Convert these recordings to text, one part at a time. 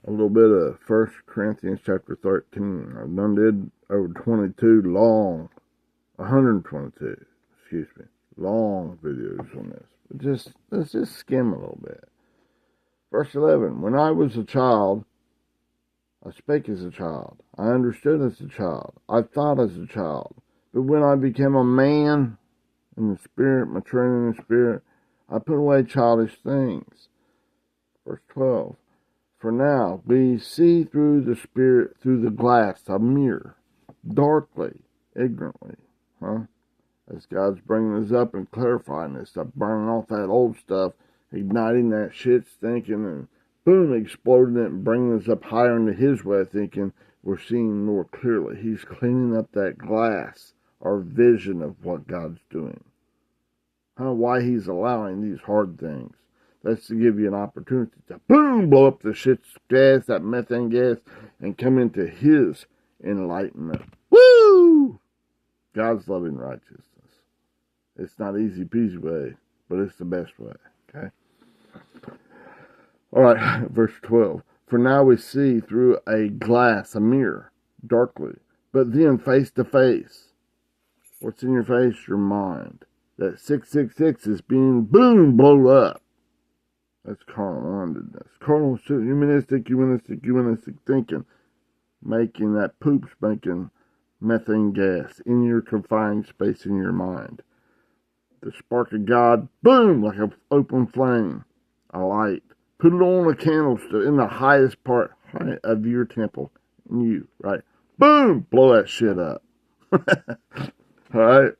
a little bit of 1 Corinthians chapter 13. I've done did over 22 long, 122, excuse me, long videos on this. But let's just skim a little bit. Verse 11, when I was a child, I spake as a child. I understood as a child. I thought as a child. But when I became a man in the spirit, maturing in the spirit, I put away childish things. Verse 12, for now we see through the spirit, through the glass, a mirror, darkly, ignorantly. As God's bringing us up and clarifying this stuff, burning off that old stuff, igniting that shit, thinking, and boom, exploding it and bringing us up higher into His way of thinking, we're seeing more clearly. He's cleaning up that glass, our vision of what God's doing. Why He's allowing these hard things. That's to give you an opportunity to, boom, blow up the shit's gas, that methane gas, and come into His enlightenment. Woo! God's loving righteousness. It's not easy peasy way, but it's the best way. Okay? All right, verse 12. For now we see through a glass, a mirror, darkly, but then face to face. What's in your face? Your mind. That 666 is being, boom, blown up. That's carnal-mindedness. Carnal, humanistic thinking. Making that poop spanking methane gas in your confined space in your mind. The spark of God, boom, like an open flame, a light. Put it on a candlestick in the highest part of your temple, in you, right? Boom, blow that shit up. All right?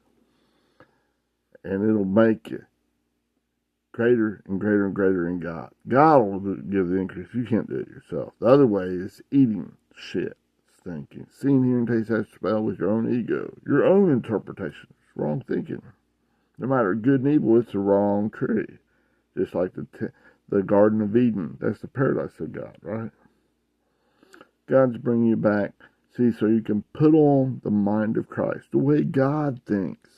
And it'll make you greater and greater and greater in God. God will give the increase. You can't do it yourself. The other way is eating shit, thinking. Seeing, hearing, taste, that spell with your own ego, your own interpretation. It's wrong thinking. No matter good and evil, it's the wrong tree. Just like the Garden of Eden. That's the paradise of God, right? God's bringing you back, see, so you can put on the mind of Christ, the way God thinks.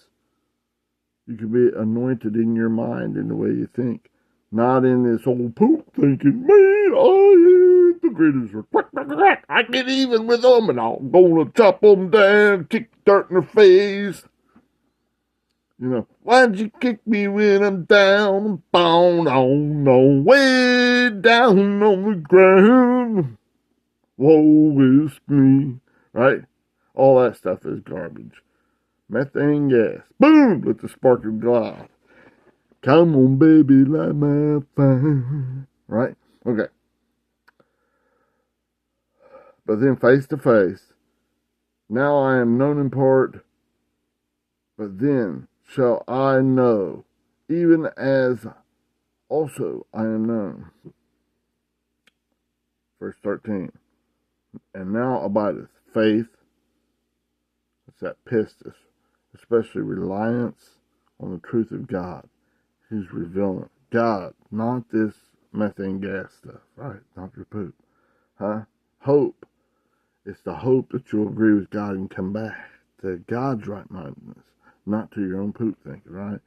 You can be anointed in your mind in the way you think. Not in this old poop thinking, man, I am the greatest. I get even with them and I'm going to chop them down, kick dirt in their face. You know, why'd you kick me when I'm down, bound on, way down on the ground? Woe is me, right? All that stuff is garbage. Methane gas, boom, with the spark of God. Come on, baby, light my fire, right? Okay. But then face to face, now I am known in part, but then shall I know, even as also I am known. Verse 13. And now abideth faith, it's that pistis, especially reliance on the truth of God. He's revealing God, not this methane gas stuff, right? Not your poop. Hope. It's the hope that you'll agree with God and come back to God's right-mindedness, not to your own poop thinking, right?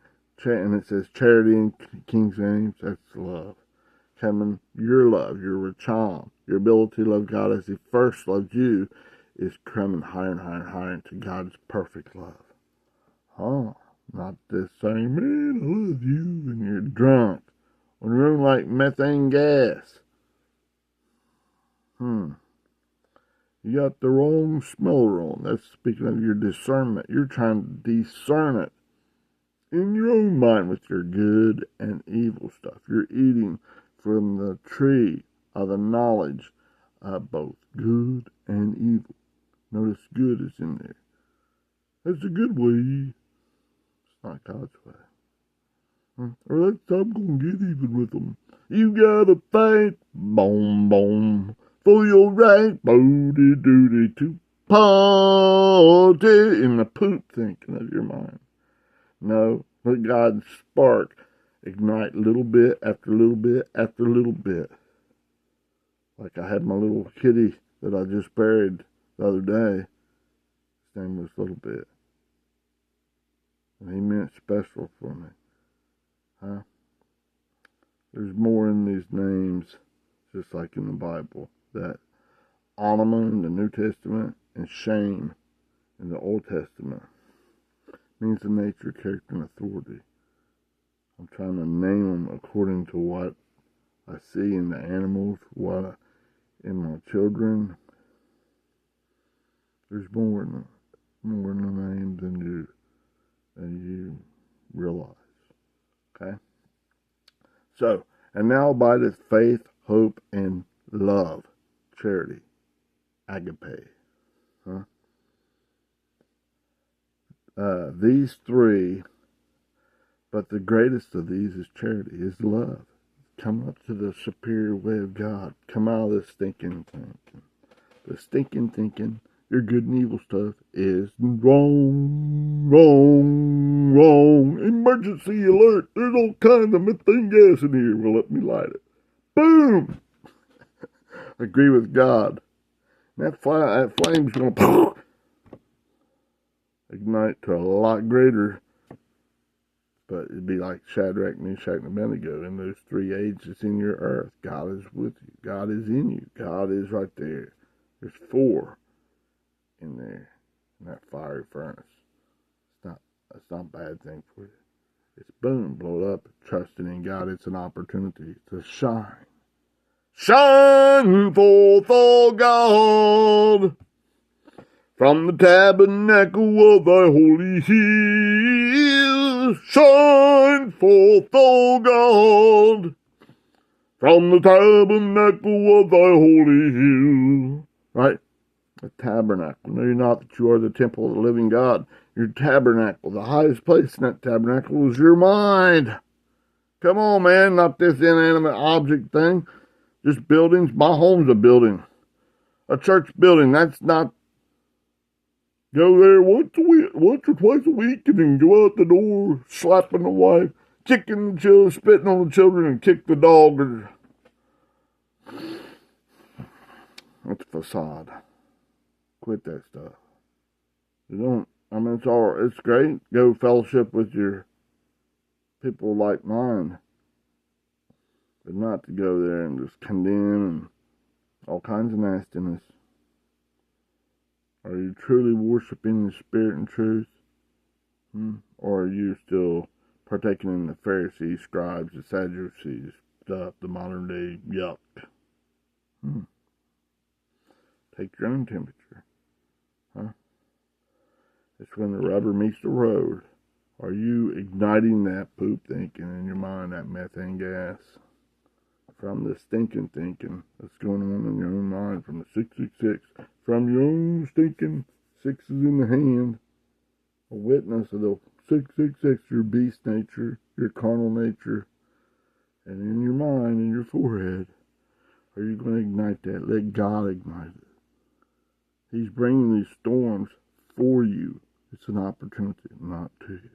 And it says charity in King James, that's love. Coming, your love, your racham, your ability to love God as He first loved you, is coming higher and higher and higher into God's perfect love. Not this saying, man, I love you, and you're drunk on your own like methane gas. You got the wrong smeller on. That's speaking of your discernment. You're trying to discern it in your own mind with your good and evil stuff. You're eating from the tree of the knowledge of both good and evil. Notice good is in there. That's a good way. It's not God's way. Or that's I'm gonna get even with them. You gotta fight, boom, boom, for your right, booty duty to party in the poop thinking of your mind. No, let God's spark ignite little bit after little bit after little bit. Like I had my little kitty that I just buried the other day. His name was Little Bit. And he meant special for me. There's more in these names, just like in the Bible. that anima in the New Testament and shame in the Old Testament means the nature, character, and authority. I'm trying to name them according to what I see in the animals, in my children. There's more in the name than you realize. Okay? So, and now abideth faith, hope, and love, charity, agape. Huh? These three, but the greatest of these is charity, is love. Come up to the superior way of God. Come out of this stinking thinking. The stinking thinking, your good and evil stuff, is wrong, wrong, wrong. Emergency alert. There's all kinds of methane gas in here. Well, let me light it. Boom! Agree with God. That flame's going to ignite to a lot greater. But it'd be like Shadrach, Meshach, and Abednego in those 3 ages in your earth. God is with you. God is in you. God is right there. There's 4 in there in that fiery furnace. It's not a bad thing for you. It's boom, blow it up. Trusting in God, it's an opportunity to shine. Shine forth, O God, from the tabernacle of thy holy hills. Shine forth, O God, from the tabernacle of thy holy hills. Right? The tabernacle. Know you not that you are the temple of the living God. Your tabernacle, the highest place in that tabernacle is your mind. Come on, man, not this inanimate object thing. Just buildings. My home's a building. A church building. That's not go there once or twice a week and then go out the door, slapping the wife, kicking the children, spitting on the children, and kick the dog. That's a facade. Quit that stuff. It's great. Go fellowship with your people like mine. But not to go there and just condemn and all kinds of nastiness. Are you truly worshiping the Spirit and truth? Or are you still partaking in the Pharisees, scribes, the Sadducees stuff, the modern day yuck? Take your own temperature. It's when the rubber meets the road. Are you igniting that poop thinking in your mind, that methane gas? From the stinking thinking that's going on in your own mind, from the 666, from your own stinking sixes in the hand, a witness of the 666, your beast nature, your carnal nature, and in your mind, in your forehead, are you going to ignite that? Let God ignite it. He's bringing these storms for you. It's an opportunity, not to you.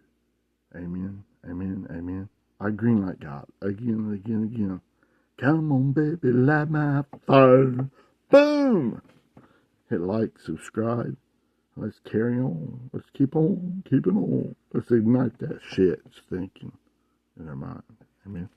Amen, amen, amen. I green light God again and again and again. Come on, baby, light my fire. Boom! Hit like, subscribe. Let's carry on. Let's keep on keeping on. Let's ignite that shit thinking in our mind. Amen.